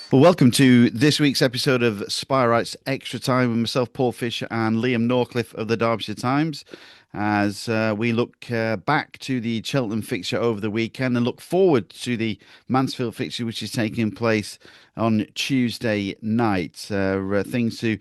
Well, welcome to this week's episode of Spireites Extra Time with myself, Paul Fisher, and Liam Norcliffe of the Derbyshire Times, as we look back to the Cheltenham fixture over the weekend and look forward to the Mansfield fixture, which is taking place on Tuesday night. Things to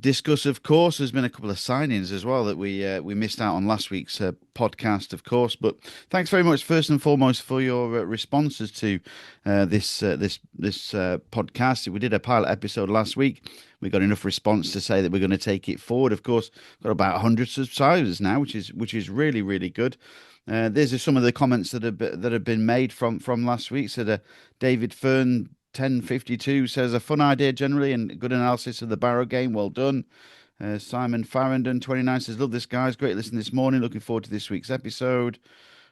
discuss, of course. There's been a couple of signings as well that we missed out on last week's podcast, of course. But thanks very much, first and foremost, for your responses to this podcast. We did a pilot episode last week. We got enough response to say that we're going to take it forward. Of course, got about 100 subscribers now, which is really really good. These are some of the comments that have been made from last week. So David Fern 1052 says a fun idea generally and good analysis of the Barrow game. Well done. Simon Farrington 29 says love this guys. Great listen this morning. Looking forward to this week's episode.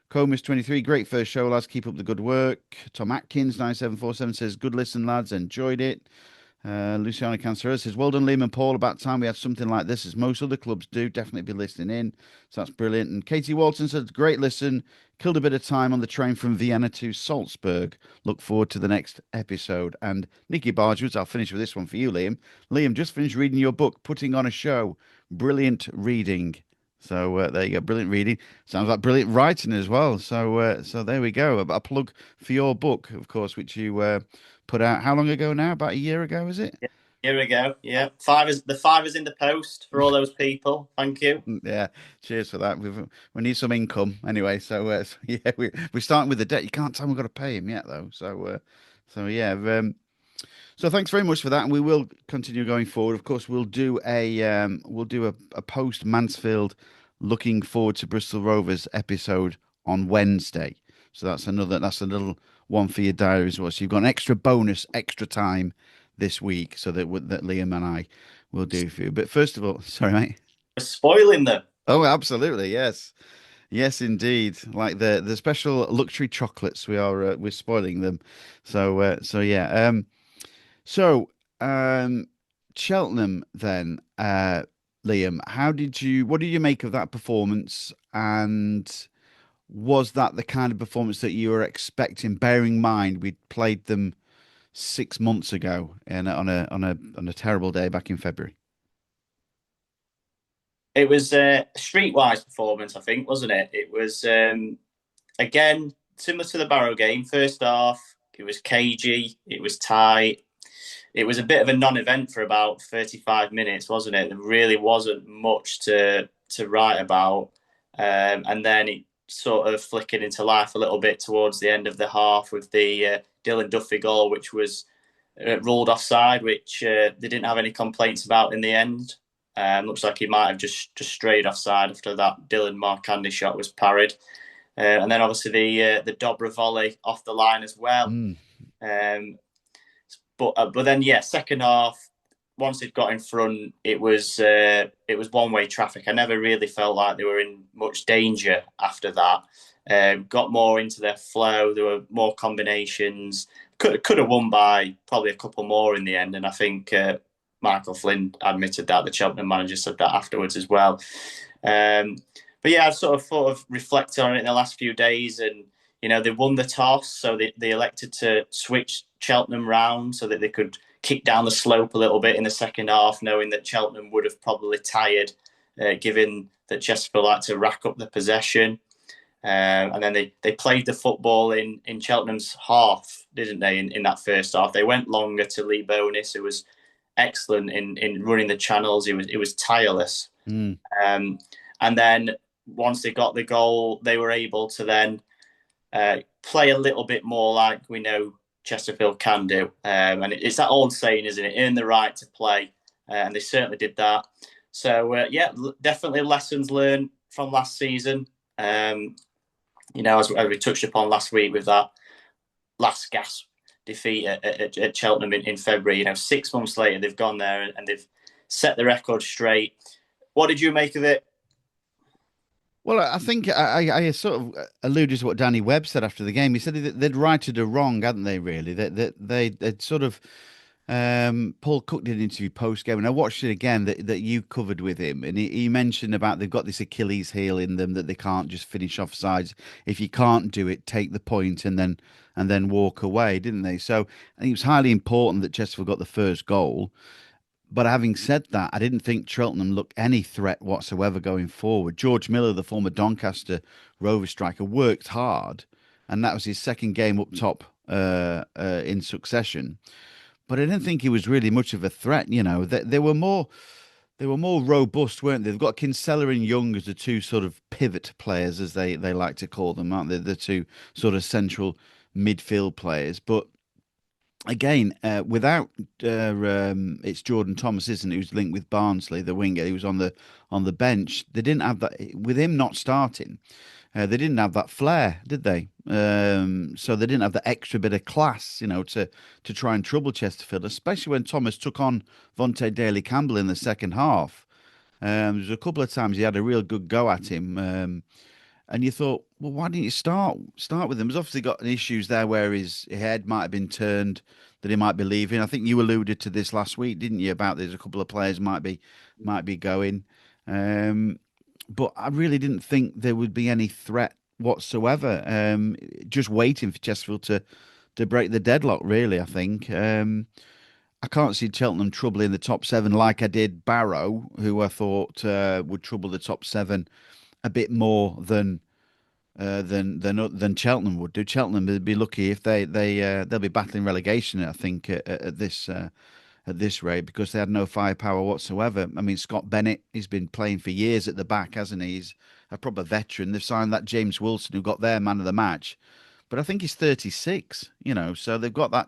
Comus 23 great first show lads. Keep up the good work. Tom Atkins 9747 says good listen lads. Enjoyed it. Luciana Cancer says, well done, Liam and Paul. About time we had something like this, as most other clubs do. Definitely be listening in. So that's brilliant. And Katie Walton says, great listen. Killed a bit of time on the train from Vienna to Salzburg. Look forward to the next episode. And Nikki Bargewoods, I'll finish with this one for you, Liam. Liam, just finished reading your book, Putting on a Show. Brilliant reading. So there you go, brilliant reading. Sounds like brilliant writing as well. So there we go. A plug for your book, of course, which you put out how long ago now? About a year ago, is it? Yeah, here we go. Yeah, five is in the post for all those people. Thank you. Yeah, cheers for that. We need some income anyway. So yeah, we're starting with the debt. You can't tell we've got to pay him yet though. So yeah. So thanks very much for that, and we will continue going forward. Of course, we'll do a post Mansfield looking forward to Bristol Rovers episode on Wednesday. So that's a little one for your diary as well. So you've got an extra bonus, extra time this week, so that Liam and I will do for you. But first of all, sorry, mate. We're spoiling them. Oh, absolutely, yes, yes, indeed. Like the special luxury chocolates, we're spoiling them. So yeah. So, um, Cheltenham then, Liam, what did you make of that performance? And was that the kind of performance that you were expecting, bearing in mind we'd played them 6 months ago on a terrible day back in February? It was a streetwise performance, I think, wasn't it? It was again similar to the Barrow game. First half, it was cagey, it was tight. It was a bit of a non-event for about 35 minutes, wasn't it? There really wasn't much to write about, and then it sort of flickered into life a little bit towards the end of the half with the Dylan Duffy goal, which was ruled offside, which they didn't have any complaints about in the end. Looks like he might have just strayed offside after that Dylan Marcandy shot was parried, and then obviously the Dobra volley off the line as well. Mm. But then yeah, second half, once they'd got in front, it was one way traffic. I never really felt like they were in much danger after that. Got more into their flow. There were more combinations. Could have won by probably a couple more in the end, and I think Michael Flynn admitted that. The Cheltenham manager said that afterwards as well. But yeah, I've sort of reflected on it in the last few days, and they won the toss, so they elected to switch Cheltenham round so that they could kick down the slope a little bit in the second half, knowing that Cheltenham would have probably tired, given that Chesterfield like to rack up the possession. And then they played the football in Cheltenham's half, didn't they, in that first half? They went longer to Lee Bonis, who was excellent in running the channels. It was tireless. Mm. And then once they got the goal, they were able to then play a little bit more like we know Chesterfield can do. And it's that old saying, isn't it? Earn the right to play. And they certainly did that. So, yeah, definitely lessons learned from last season. As we touched upon last week with that last gasp defeat at Cheltenham in February, 6 months later, they've gone there and they've set the record straight. What did you make of it? Well, I think I sort of alluded to what Danny Webb said after the game. He said that they'd righted a wrong, hadn't they? Really, they'd sort of Paul Cook did an interview post game, and I watched it again that you covered with him, and he mentioned about they've got this Achilles heel in them that they can't just finish off sides. If you can't do it, take the point and then walk away, didn't they? So I think it was highly important that Chesterfield got the first goal. But having said that, I didn't think Cheltenham looked any threat whatsoever going forward. George Miller, the former Doncaster Rover striker, worked hard, and that was his second game up top in succession. But I didn't think he was really much of a threat. You know, they were more robust, weren't they? They've got Kinsella and Young as the two sort of pivot players, as they like to call them, aren't they? The two sort of central midfield players. But again, without it's Jordan Thomas, isn't it, who's linked with Barnsley, the winger. He was on the bench. They didn't have that with him not starting. They didn't have that flair, did they? So they didn't have the extra bit of class, you know, to try and trouble Chesterfield, especially when Thomas took on Vontae Daly Campbell in the second half. There was a couple of times he had a real good go at him. And you thought, well, why didn't you start with him? He's obviously got issues there where his head might have been turned, that he might be leaving. I think you alluded to this last week, didn't you? About there's a couple of players might be going, but I really didn't think there would be any threat whatsoever. Just waiting for Chesterfield to break the deadlock. Really, I think. I can't see Cheltenham troubling the top seven like I did Barrow, who I thought would trouble the top seven a bit more than Cheltenham would do. Cheltenham would be lucky if they'll be battling relegation. I think at this rate because they had no firepower whatsoever. I mean, Scott Bennett, he's been playing for years at the back, hasn't he? He's a proper veteran. They've signed that James Wilson who got their man of the match, but I think he's 36. You know, so they've got that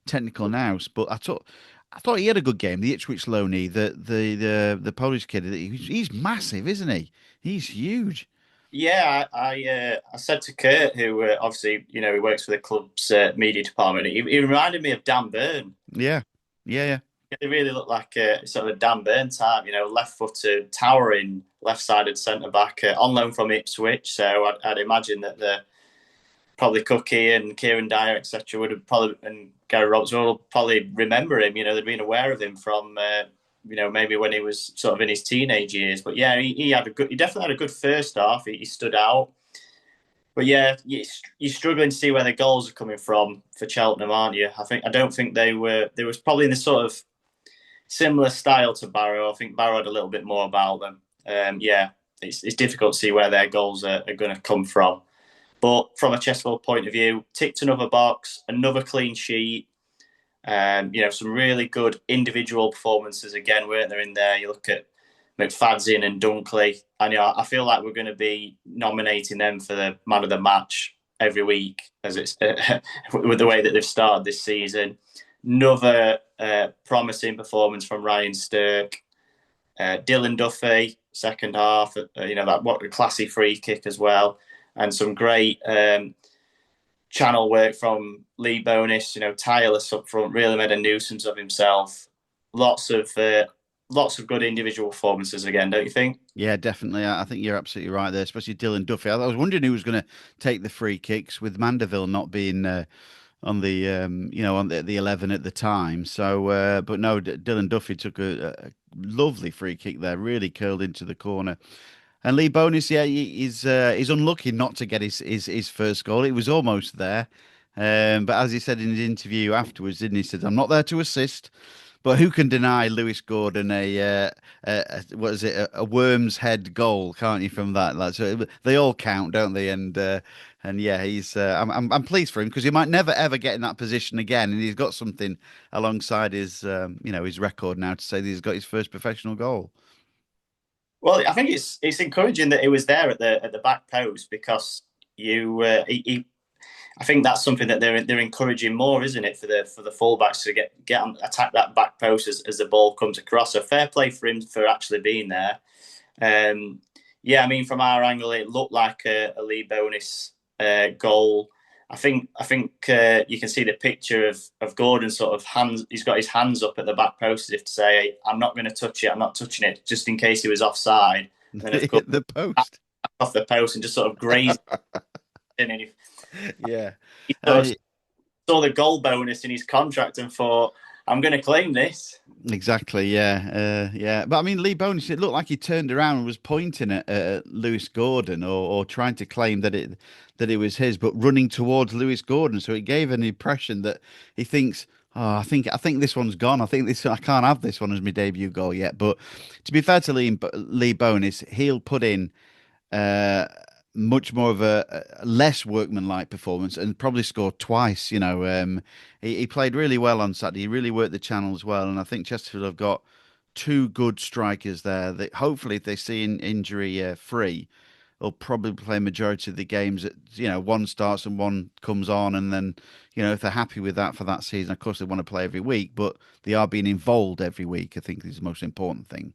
technical nous. But I thought he had a good game. The Ipswich loanee, the Polish kid, he's massive, isn't he? He's huge. Yeah, I said to Kurt, who obviously he works for the club's media department. He reminded me of Dan Burn. Yeah, yeah, They really look like sort of a Dan Burn type. Left-footed, towering, left-sided centre back on loan from Ipswich. So I'd imagine that the probably Cookie and Kieran Dyer, etc., would have probably and Gary Roberts will probably remember him. They'd been aware of him from maybe when he was sort of in his teenage years. But yeah, he definitely had a good first half. He stood out. But yeah, you're struggling to see where the goals are coming from for Cheltenham, aren't you? I don't think they were. They was probably in the sort of similar style to Barrow. I think Barrow had a little bit more about them. Yeah, it's difficult to see where their goals are going to come from. But from a Chesterfield point of view, ticked another box, another clean sheet. Some really good individual performances again, weren't there, in there? You look at McFadzean and Dunkley, and I feel like we're going to be nominating them for the man of the match every week, as it's with the way that they've started this season. Another promising performance from Ryan Stirk, Dylan Duffy, second half. What a classy free kick as well, and some great channel work from Lee Bonus. Tireless up front, really made a nuisance of himself. Lots of good individual performances again, don't you think? Yeah, definitely. I think you're absolutely right there, especially Dylan Duffy. I was wondering who was going to take the free kicks with Mandeville not being on the on the 11 at the time. So, but no, Dylan Duffy took a lovely free kick there, really curled into the corner. And Lee Bonus, yeah, he's unlucky not to get his first goal. It was almost there, but as he said in his interview afterwards, didn't he? He said, "I'm not there to assist." But who can deny Lewis Gordon what is it, a worm's head goal? Can't you from that? Like, so they all count, don't they? And yeah, he's I'm pleased for him because he might never ever get in that position again, and he's got something alongside his his record now to say that he's got his first professional goal. Well, I think it's encouraging that it was there at the back post because I think that's something that they're encouraging more, isn't it, for the fullbacks to get on, attack that back post as the ball comes across. So fair play for him for actually being there. Yeah, I mean, from our angle, it looked like a Lee Bonus goal. I think you can see the picture of Gordon sort of hands. He's got his hands up at the back post as if to say, "I'm not going to touch it. I'm not touching it," just in case he was offside. And then of course, Hit the post. off the post and just sort of grazed. And Yeah. he sort of saw the goal bonus in his contract and thought, I'm going to claim this. Exactly, yeah, yeah. But I mean, Lee Bonus, it looked like he turned around and was pointing at Lewis Gordon, or trying to claim that it was his, but running towards Lewis Gordon. So it gave an impression that he thinks, oh, I think this one's gone. I can't have this one as my debut goal yet. But to be fair to Lee Bonus, he'll put in uh, much more of a less workmanlike performance and probably scored twice. He played really well on Saturday. He really worked the channels well, and I think Chesterfield have got two good strikers there. That hopefully, if they see an injury free, they'll probably play majority of the games. One starts and one comes on, and then if they're happy with that for that season, of course they want to play every week, but they are being involved every week. I think is the most important thing.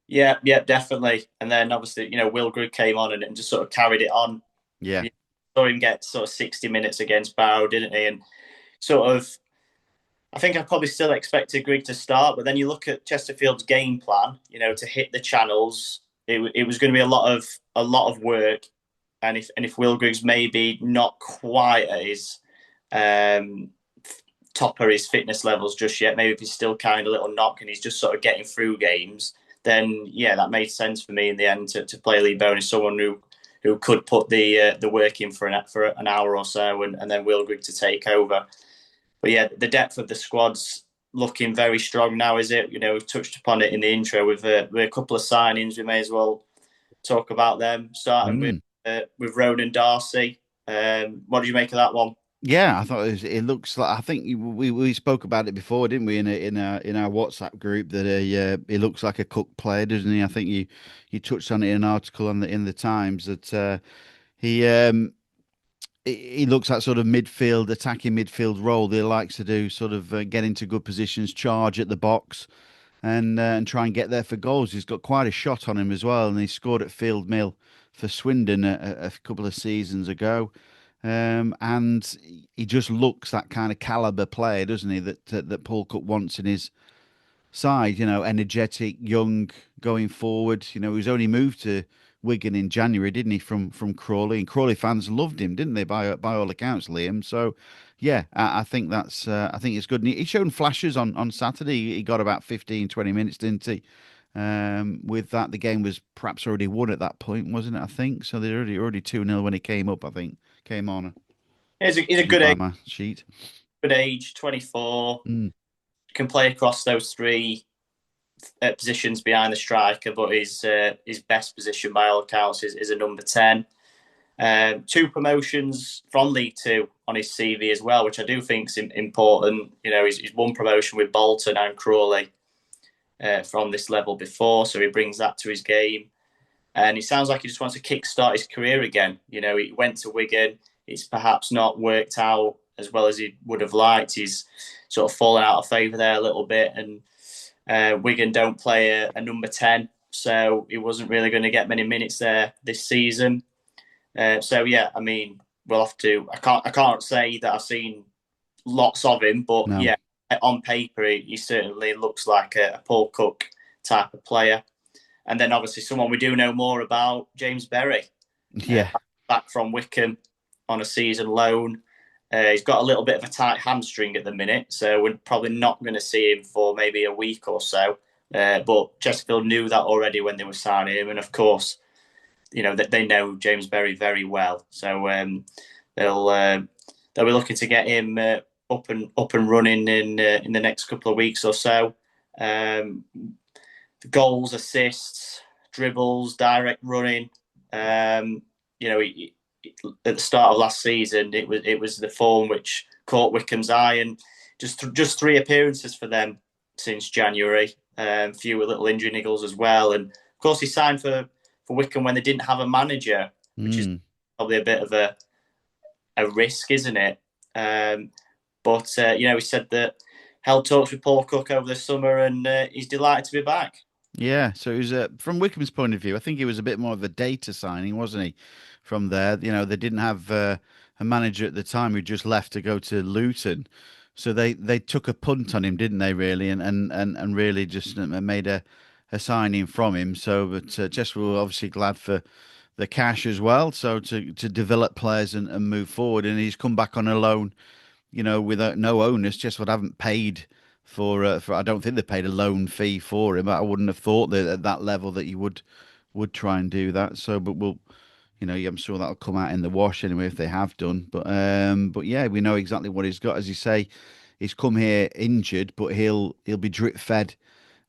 Yeah, yeah, definitely. And then obviously, Will Grigg came on and just sort of carried it on. Yeah. You saw him get sort of 60 minutes against Barrow, didn't he? And sort of, I think I probably still expected Grigg to start, but then you look at Chesterfield's game plan, to hit the channels. It was going to be a lot of work, and if Will Grigg's maybe not quite at his um, top of his fitness levels just yet, maybe if he's still carrying a little knock and he's just sort of getting through games, then yeah, that made sense for me in the end to play Lee Boney, someone who could put the work in for an hour or so, and then Will Grigg to take over. But yeah, the depth of the squad's looking very strong now, is it? We've touched upon it in the intro with a couple of signings. We may as well talk about them, starting with Ronan Darcy. What did you make of that one? Yeah, I thought it looks like. I think we spoke about it before, didn't we? In our WhatsApp group, that he looks like a Cook player, doesn't he? I think you touched on it in an article in the Times that he he looks at sort of attacking midfield role that he likes to do, sort of get into good positions, charge at the box, and try and get there for goals. He's got quite a shot on him as well, and he scored at Field Mill for Swindon a couple of seasons ago. And he just looks that kind of caliber player, doesn't he? That Paul Cook wants in his side. Energetic, young, going forward. He was only moved to Wigan in January, didn't he? From Crawley, and Crawley fans loved him, didn't they? By all accounts, Liam. So, yeah, I think I think it's good. And he showed flashes on Saturday. He got about 15, 20 minutes, didn't he? With that, the game was perhaps already won at that point, wasn't it? I think so. They're already 2-0 when he came up. I think came on. He's a Judging good by age, my sheet. 24. Mm. Can play across those three positions behind the striker, but his best position by all accounts is a number 10. Two promotions from League Two on his CV as well, which I do think is important. He's won promotion with Bolton and Crawley from this level before, so he brings that to his game. And he sounds like he just wants to kickstart his career again. He went to Wigan. It's perhaps not worked out as well as he would have liked. He's sort of fallen out of favour there a little bit, and Wigan don't play a number 10, so he wasn't really going to get many minutes there this season. So yeah, I mean, we'll have to. I can't say that I've seen lots of him, but No. yeah, on paper he certainly looks like a Paul Cook type of player. And then obviously someone we do know more about, James Berry, Yeah. back from Wickham on a season loan. He's got a little bit of a tight hamstring at the minute, so we're probably not going to see him for maybe a week or so. But Chesterfield knew that already when they were signing him, and of course, that they know James Berry very well. So they'll be looking to get him up and running in the next couple of weeks or so. Goals, assists, dribbles, direct running. At the start of last season, it was the form which caught Wickham's eye, and just 3 appearances for them since January. Few little injury niggles as well, and of course he signed for Wickham when they didn't have a manager, which is probably a bit of a risk, isn't it? But he said that held talks with Paul Cook over the summer, and he's delighted to be back. Yeah, so it was from Wickham's point of view. I think he was a bit more of a data signing, wasn't he? From there, they didn't have a manager at the time who just left to go to Luton, so they took a punt on him, didn't they? Really, and really just made a signing from him. So, but just we were obviously glad for the cash as well. So to develop players and move forward, and he's come back on a loan without no onus, Chesterfield haven't paid for. I don't think they paid a loan fee for him. I wouldn't have thought that at that level that you would try and do that. So, but I'm sure that'll come out in the wash anyway if they have done. But yeah, we know exactly what he's got. As you say, he's come here injured, but he'll be drip fed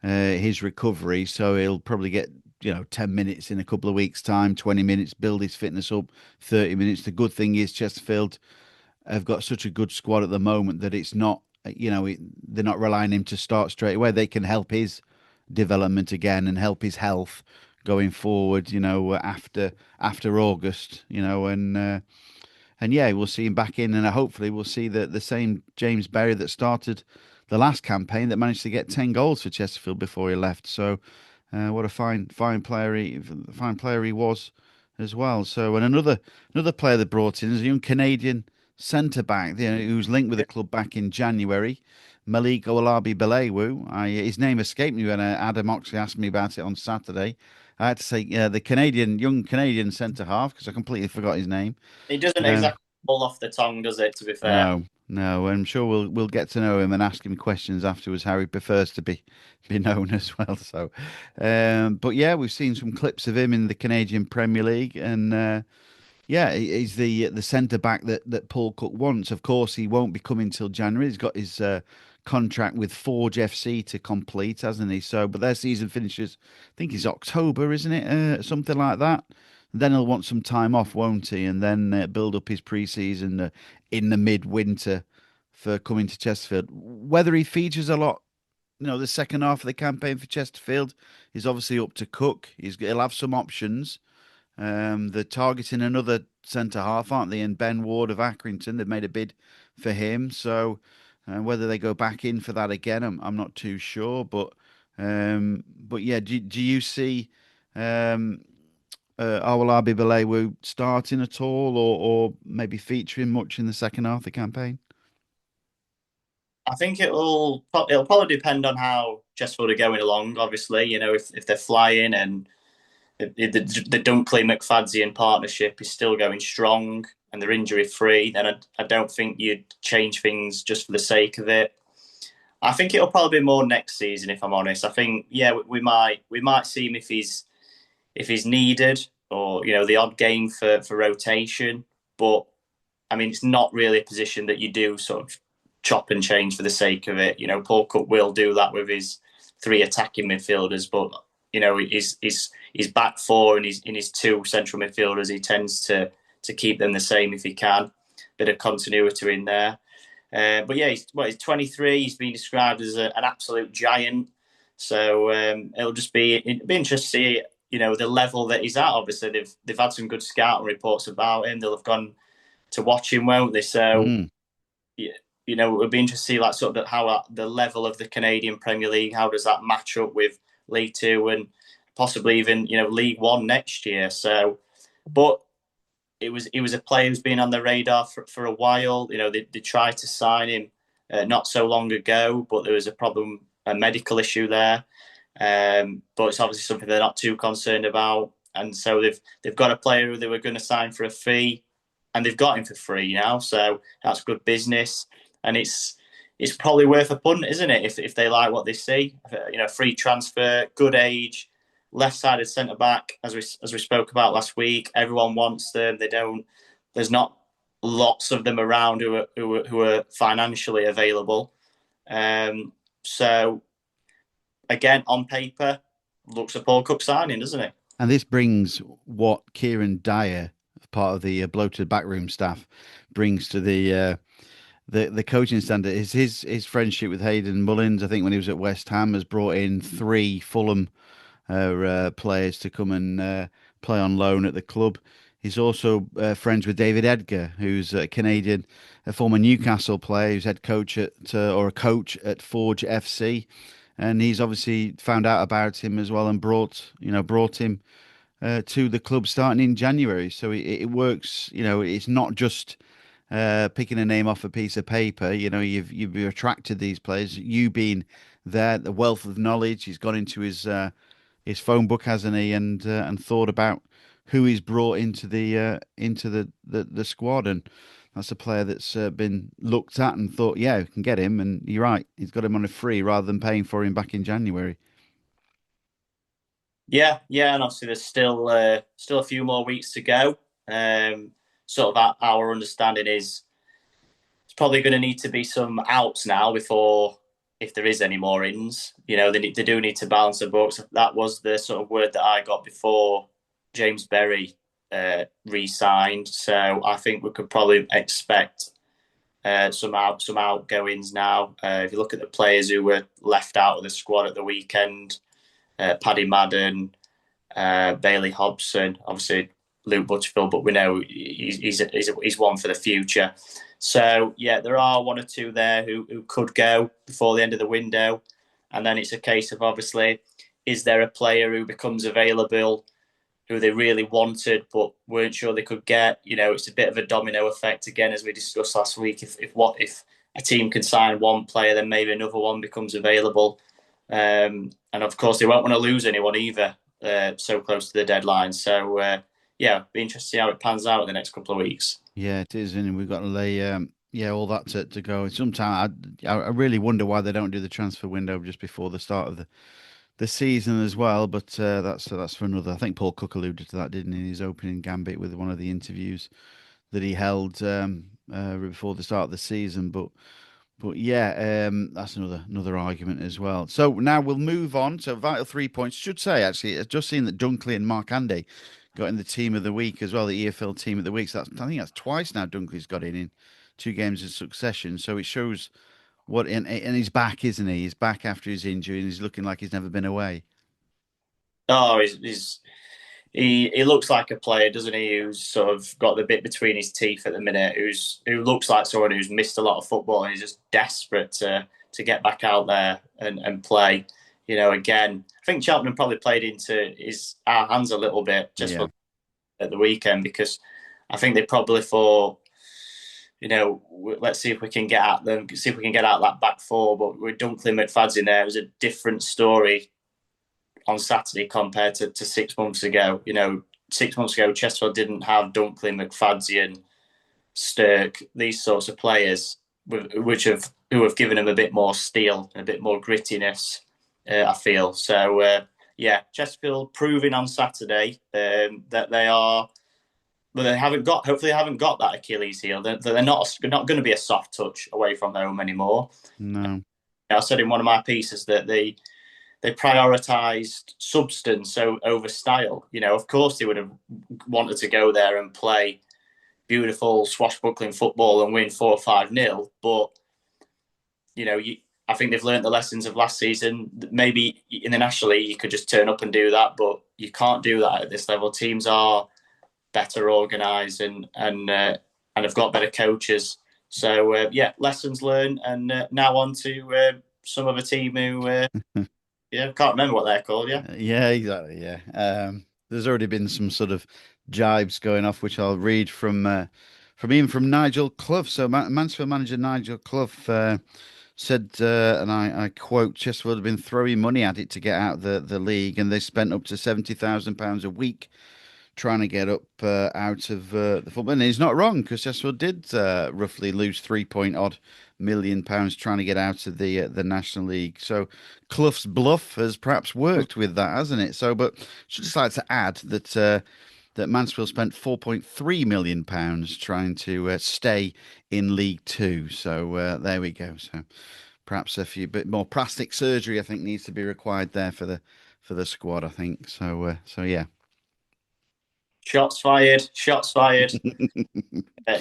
his recovery. So he'll probably get 10 minutes in a couple of weeks' time, 20 minutes, build his fitness up, 30 minutes. The good thing is Chesterfield have got such a good squad at the moment that it's not, they're not relying on him to start straight away. They can help his development again and help his health going forward, after August, and yeah, we'll see him back in, and hopefully we'll see the same James Berry that started the last campaign that managed to get 10 goals for Chesterfield before he left. So, what a fine player he was as well. So, and another player they brought in is a young Canadian centre back, who's linked with the club back in January. Malik Olabi Belewu. His name escaped me when Adam Oxley asked me about it on Saturday. I had to say the young Canadian centre half because I completely forgot his name. It doesn't Um, exactly fall off the tongue, does it? To be fair, no, no. I'm sure we'll get to know him and ask him questions afterwards. How he prefers to be known as well. So, but yeah, we've seen some clips of him in the Canadian Premier League, and yeah, he's the centre back that Paul Cook wants. Of course, he won't be coming till January. He's got his contract with Forge FC to complete, hasn't he? So, but their season finishes, I think it's October, isn't it? Something like that. Then he'll want some time off, won't he? And then build up his pre-season in the mid-winter for coming to Chesterfield. Whether he features a lot, the second half of the campaign for Chesterfield is obviously up to Cook. He'll have some options. They're targeting another centre half, aren't they? And Ben Ward of Accrington, they've made a bid for him. So whether they go back in for that again, I'm not too sure. But yeah, do you see Awolabi Belewu starting at all, or maybe featuring much in the second half of the campaign? I think it'll probably depend on how Chesterfield are going along. Obviously, if they're flying and the Dunkley McFadzean partnership is still going strong and they're injury free, then I don't think you'd change things just for the sake of it. I think it'll probably be more next season, if I'm honest. I think we might see him if he's needed, or the odd game for rotation. But I mean, it's not really a position that you do sort of chop and change for the sake of it. Paul Cook will do that with his three attacking midfielders, but his back four and his two central midfielders, he tends to keep them the same if he can. Bit of continuity in there. But yeah, he's 23. He's been described as an absolute giant. So it'll be interesting to see the level that he's at. Obviously, they've had some good scouting reports about him. They'll have gone to watch him, won't they? So Mm. it would be interesting to see like sort of how the level of the Canadian Premier League, how does that match up with League Two and possibly even League One next year. So, but it was a player who's been on the radar for a while. They tried to sign him not so long ago, but there was a medical issue there. But it's obviously something they're not too concerned about, and so they've got a player who they were going to sign for a fee, and they've got him for free now. So that's good business, and it's probably worth a punt, isn't it? If they like what they see, free transfer, good age, left-sided centre back, as we spoke about last week. Everyone wants them. They don't. There's not lots of them around who are financially available. So again, on paper, looks a Paul Cook signing, doesn't it? And this brings what Kieran Dyer, part of the bloated backroom staff, brings to the coaching standard. Is his friendship with Hayden Mullins. I think when he was at West Ham, has brought in three Fulham players to come and play on loan at the club. He's also friends with David Edgar, who's a Canadian, a former Newcastle player, who's head coach or a coach at Forge FC, and he's obviously found out about him as well and brought him to the club starting in January. So it works. It's not just picking a name off a piece of paper. You've attracted these players. You being there, the wealth of knowledge. He's gone into his phone book, hasn't he, and thought about who he's brought into the squad, and that's a player that's been looked at and thought, yeah, we can get him. And you're right, he's got him on a free rather than paying for him back in January. Yeah, yeah, and obviously there's still a few more weeks to go. Um, sort of our understanding is it's probably going to need to be some outs now before, if there is any more ins. They do need to balance the books. That was the sort of word that I got before James Berry re-signed. So I think we could probably expect some outgoings now. If you look at the players who were left out of the squad at the weekend, Paddy Madden, Bailey Hobson, obviously Luke Butterfield, but we know he's one for the future. So yeah, there are one or two there who could go before the end of the window, and then it's a case of obviously, is there a player who becomes available who they really wanted but weren't sure they could get? It's a bit of a domino effect again, as we discussed last week. If a team can sign one player, then maybe another one becomes available, and of course they won't want to lose anyone either. So close to the deadline. So yeah, be interested to see how it pans out in the next couple of weeks. Yeah, it is, and we've got to lay yeah, all that to go. Sometimes I really wonder why they don't do the transfer window just before the start of the season as well. But that's for another. I think Paul Cook alluded to that, didn't he, in his opening gambit with one of the interviews that he held before the start of the season. But yeah, that's another argument as well. So now we'll move on. So vital 3 points. Should say actually, I've just seen that Dunkley and Mark Andy got in the team of the week as well, the EFL team of the week. So I think that's twice now Dunkley's got in two games in succession. So it shows and he's back, isn't he? He's back after his injury and he's looking like he's never been away. Oh, he looks like a player, doesn't he? Who's sort of got the bit between his teeth at the minute. Who looks like someone who's missed a lot of football and he's just desperate to get back out there and play. Again, I think Cheltenham probably played into our hands a little bit just Yeah. at the weekend, because I think they probably thought, let's see if we can get at them, see if we can get out that back four. But with Dunkley and McFadden in there, it was a different story on Saturday compared to 6 months ago. 6 months ago, Chesterfield didn't have Dunkley, McFadden, Stirk, these sorts of players, who have given them a bit more steel and a bit more grittiness. I feel so. Yeah, Chesterfield proving on Saturday that they are. But they haven't got. Hopefully, they haven't got that Achilles heel. They're not going to be a soft touch away from home anymore. No. I said in one of my pieces that they prioritised substance over style. Of course, they would have wanted to go there and play beautiful swashbuckling football and win 4-5-0. But I think they've learned the lessons of last season. Maybe in the National League you could just turn up and do that, but you can't do that at this level. Teams are better organised and have got better coaches. So yeah, lessons learned, and now on to some of a team who. Yeah, can't remember what they're called. Yeah, Yeah, exactly. Yeah. There's already been some sort of jibes going off, which I'll read from Nigel Clough. So Mansfield manager Nigel Clough said, and I quote: Chesterfield have been throwing money at it to get out of the league, and they spent up to £70,000 a week trying to get up out of the football. And he's not wrong, because Chesterfield did roughly lose 3 point odd million trying to get out of the National League. So Clough's bluff has perhaps worked with that, hasn't it? So, but should just like to add that Mansfield spent £4.3 million trying to stay in League Two. So there we go. So perhaps a few bit more plastic surgery, I think, needs to be required there for the squad. I think so. So yeah. shots fired. Shots fired.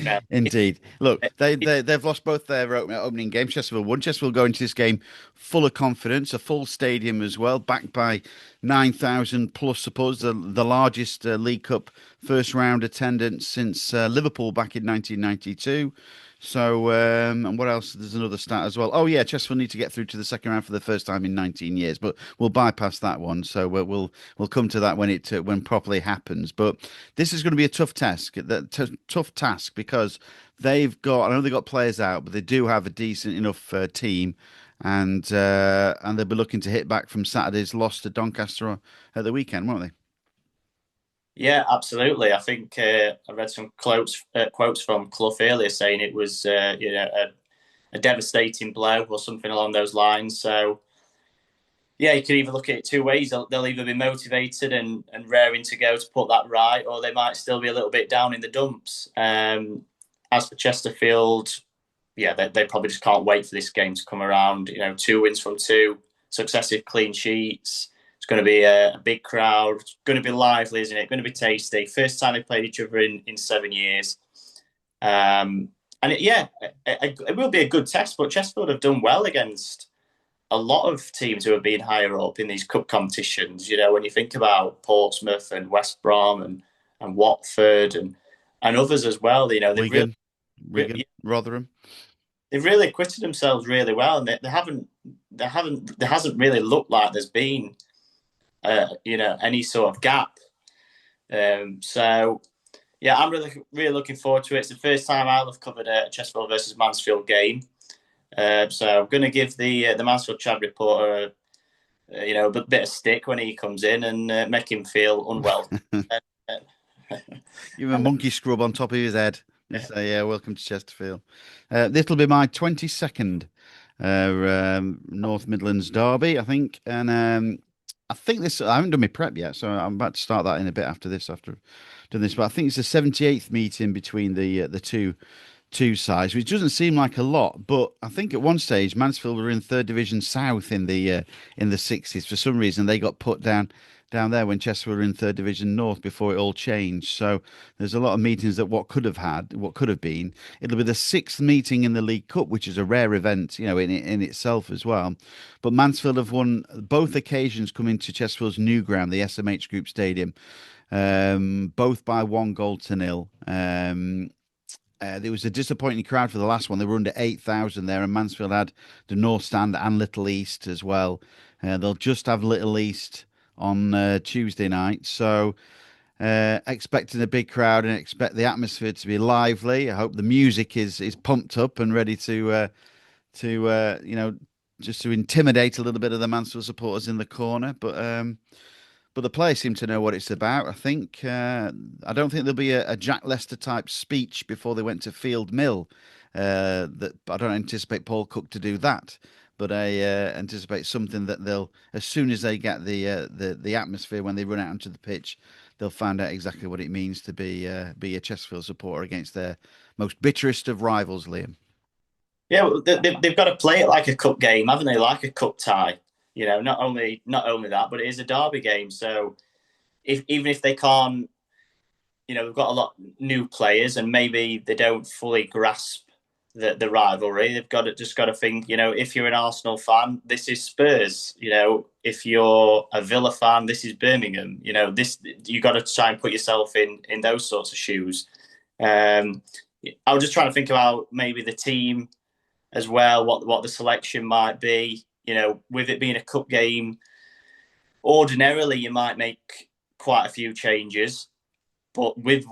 No. Indeed. Look, they've lost both their opening games. Chesterfield won. Chesterfield go into this game full of confidence, a full stadium as well, backed by 9,000 plus supporters, the largest League Cup first round attendance since Liverpool back in 1992. So, and what else? There's another stat as well. Oh yeah, Chesterfield need to get through to the second round for the first time in 19 years, but we'll bypass that one. So we'll come to that when properly happens. But this is going to be a tough task. Tough task because I know they've got players out, but they do have a decent enough team, and they'll be looking to hit back from Saturday's loss to Doncaster at the weekend, won't they? Yeah, absolutely. I think I read some quotes from Clough earlier saying it was a devastating blow or something along those lines. So yeah, you could either look at it two ways. They'll either be motivated and raring to go to put that right, or they might still be a little bit down in the dumps. As for Chesterfield, yeah, they probably just can't wait for this game to come around. You know, 2 wins from 2 successive clean sheets. It's going to be a big crowd. It's going to be lively, isn't it? Going to be tasty. First time they played each other in 7 years. And it will be a good test. But Chesterfield have done well against a lot of teams who have been higher up in these cup competitions. You know, when you think about Portsmouth and West Brom and Watford and others as well, you know, Wigan, Wigan, Rotherham. they've really acquitted themselves really well, and there hasn't really looked like there's been any sort of gap. So yeah, I'm really looking forward to it. It's the first time I'll have covered a Chesterfield versus Mansfield game. So I'm going to give the Mansfield Chad reporter a bit of stick when he comes in and make him feel unwell. Give him a monkey scrub on top of his head. Just say, yeah, welcome to Chesterfield. This'll be my 22nd North Midlands derby, I think. And I think this, I haven't done my prep yet, so I'm about to start that in a bit after this, after I've done this. But I think it's the 78th meeting between the two sides, which doesn't seem like a lot, but I think at one stage Mansfield were in third division south in the 60s. For some reason, they got put down there when Chesterfield were in third division north before it all changed. So there's a lot of meetings that what could have been. It'll be the sixth meeting in the League Cup, which is a rare event, you know, in itself as well. But Mansfield have won both occasions coming to Chesterfield's new ground, the SMH Group Stadium, both by 1 goal to 0. There was a disappointing crowd for the last one. They were under 8,000 there, and Mansfield had the North Stand and Little East as well. They'll just have Little East on Tuesday night. So expecting a big crowd and expect the atmosphere to be lively. I hope the music is pumped up and ready to just to intimidate a little bit of the Mansfield supporters in the corner. But the players seem to know what it's about. I think I don't think there'll be a Jack Lester type speech before they went to Field Mill. That I don't anticipate Paul Cook to do that, but I anticipate something that they'll, as soon as they get the atmosphere when they run out onto the pitch, they'll find out exactly what it means to be a Chesterfield supporter against their most bitterest of rivals, Liam. Yeah, well, they've got to play it like a cup game, haven't they? Like a cup tie. You know, not only that, but it is a derby game. So even if they can't, you know, we've got a lot of new players, and maybe they don't fully grasp the rivalry. They've got to think, you know, if you're an Arsenal fan, this is Spurs. You know, if you're a Villa fan, this is Birmingham. You know, this you got to try and put yourself in those sorts of shoes. Um, I was just trying to think about maybe the team as well, what the selection might be. You know, with it being a cup game, ordinarily you might make quite a few changes, but with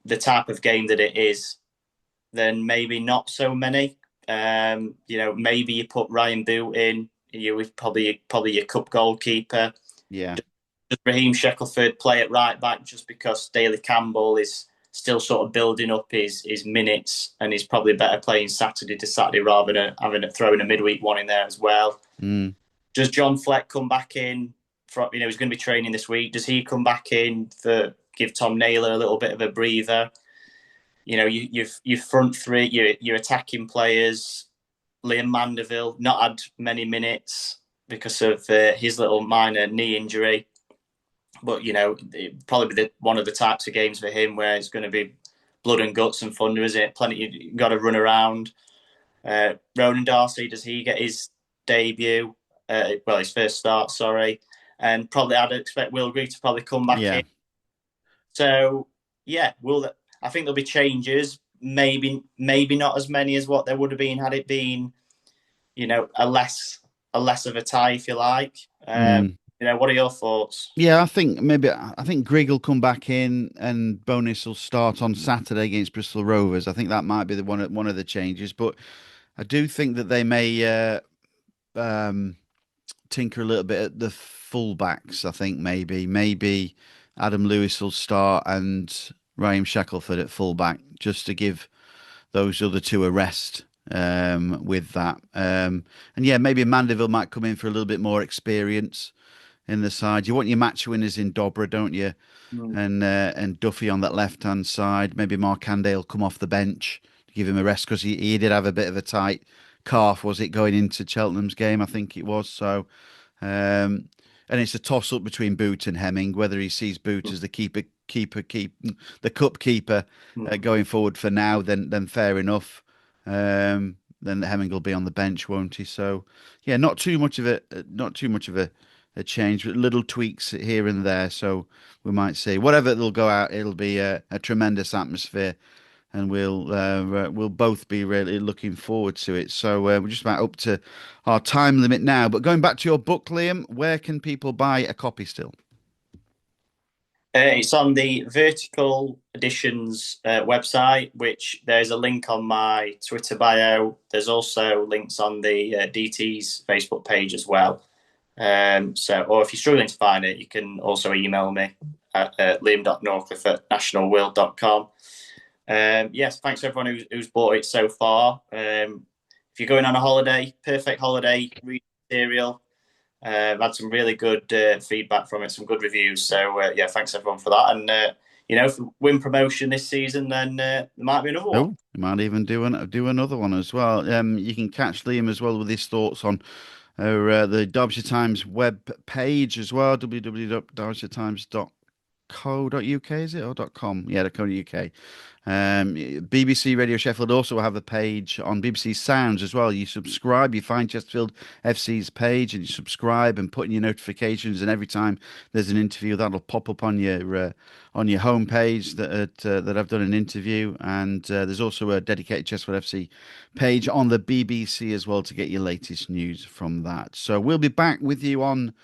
the type of game that it is, then maybe not so many. You know, maybe you put Ryan Boot in. You with probably your cup goalkeeper. Yeah. Does Raheem Shackelford play at right back just because Daley Campbell is still sort of building up his minutes, and he's probably better playing Saturday to Saturday rather than having throwing a midweek one in there as well. Mm. Does John Fleck come back in? You know, he's going to be training this week. Does he come back in for give Tom Naylor a little bit of a breather? You know, you front three, your attacking players. Liam Mandeville not had many minutes because of his little minor knee injury, but you know, probably be one of the types of games for him where it's going to be blood and guts and thunder, is it? Plenty, you got to run around. Ronan Darcy, does he get his debut? Well, his first start, sorry. And probably I'd expect Will Gree to probably come back Yeah. in. So yeah, I think there'll be changes. Maybe not as many as what there would have been had it been, you know, a less of a tie, if you like. Mm. You know, what are your thoughts? Yeah, I think Grigg will come back in and Bonus will start on Saturday against Bristol Rovers. I think that might be the one of the changes, but I do think that they may um, tinker a little bit at the fullbacks. I think maybe Adam Lewis will start and Raheem Shackelford at fullback, just to give those other two a rest with that. And yeah, maybe Mandeville might come in for a little bit more experience in the side. You want your match winners in Dobra, don't you? Mm. And Duffy on that left hand side. Maybe Markande will come off the bench to give him a rest, because he did have a bit of a tight calf, was it, going into Cheltenham's game? I think it was. So, and it's a toss up between Boot and Hemming, whether he sees Boot as the the cup keeper going forward for now. Then fair enough. Then Hemming will be on the bench, won't he? So yeah, not too much of a change, but little tweaks here and there. So we might see whatever they'll go out. It'll be a tremendous atmosphere, and we'll both be really looking forward to it. So we're just about up to our time limit now. But going back to your book, Liam, where can people buy a copy still? It's on the Vertical Editions website, which there's a link on my Twitter bio. There's also links on the DT's Facebook page as well. Or if you're struggling to find it, you can also email me at liam.norcliffe@nationalworld.com. Yes, thanks to everyone who's bought it so far. If you're going on a holiday, perfect holiday reading material. I've had some really good feedback from it, some good reviews. So yeah, thanks everyone for that. And if we win promotion this season, then there might be another one. Oh, you might even do another one as well. You can catch Liam as well with his thoughts on the Derbyshire Times web page as well, www.derbyshirettimes.co.uk, is it, or .com? Yeah, .co.uk. BBC Radio Sheffield also have a page on BBC Sounds as well. You subscribe, you find Chesterfield FC's page, and you subscribe and put in your notifications. And every time there's an interview, that'll pop up on your homepage that I've done an interview. And there's also a dedicated Chesterfield FC page on the BBC as well to get your latest news from that. So we'll be back with you on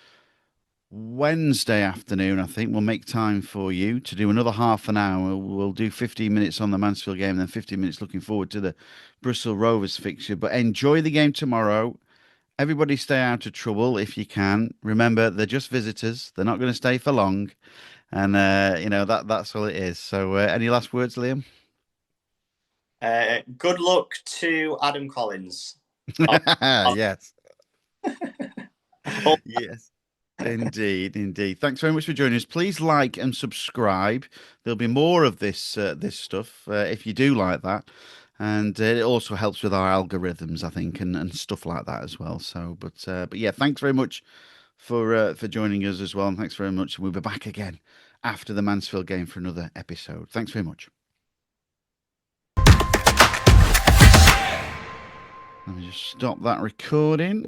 Wednesday afternoon. I think we'll make time for you to do another half an hour. We'll do 15 minutes on the Mansfield game, and then 15 minutes looking forward to the Bristol Rovers fixture. But enjoy the game tomorrow. Everybody stay out of trouble if you can. Remember, they're just visitors. They're not going to stay for long. And, that's all it is. So any last words, Liam? Good luck to Adam Collins. Yes. Yes. Indeed. Thanks very much for joining us. Please like and subscribe. There'll be more of this stuff if you do like that, and it also helps with our algorithms, I think, and stuff like that as well. So, but yeah, thanks very much for joining us as well, and thanks very much. We'll be back again after the Mansfield game for another episode. Thanks very much. Let me just stop that recording.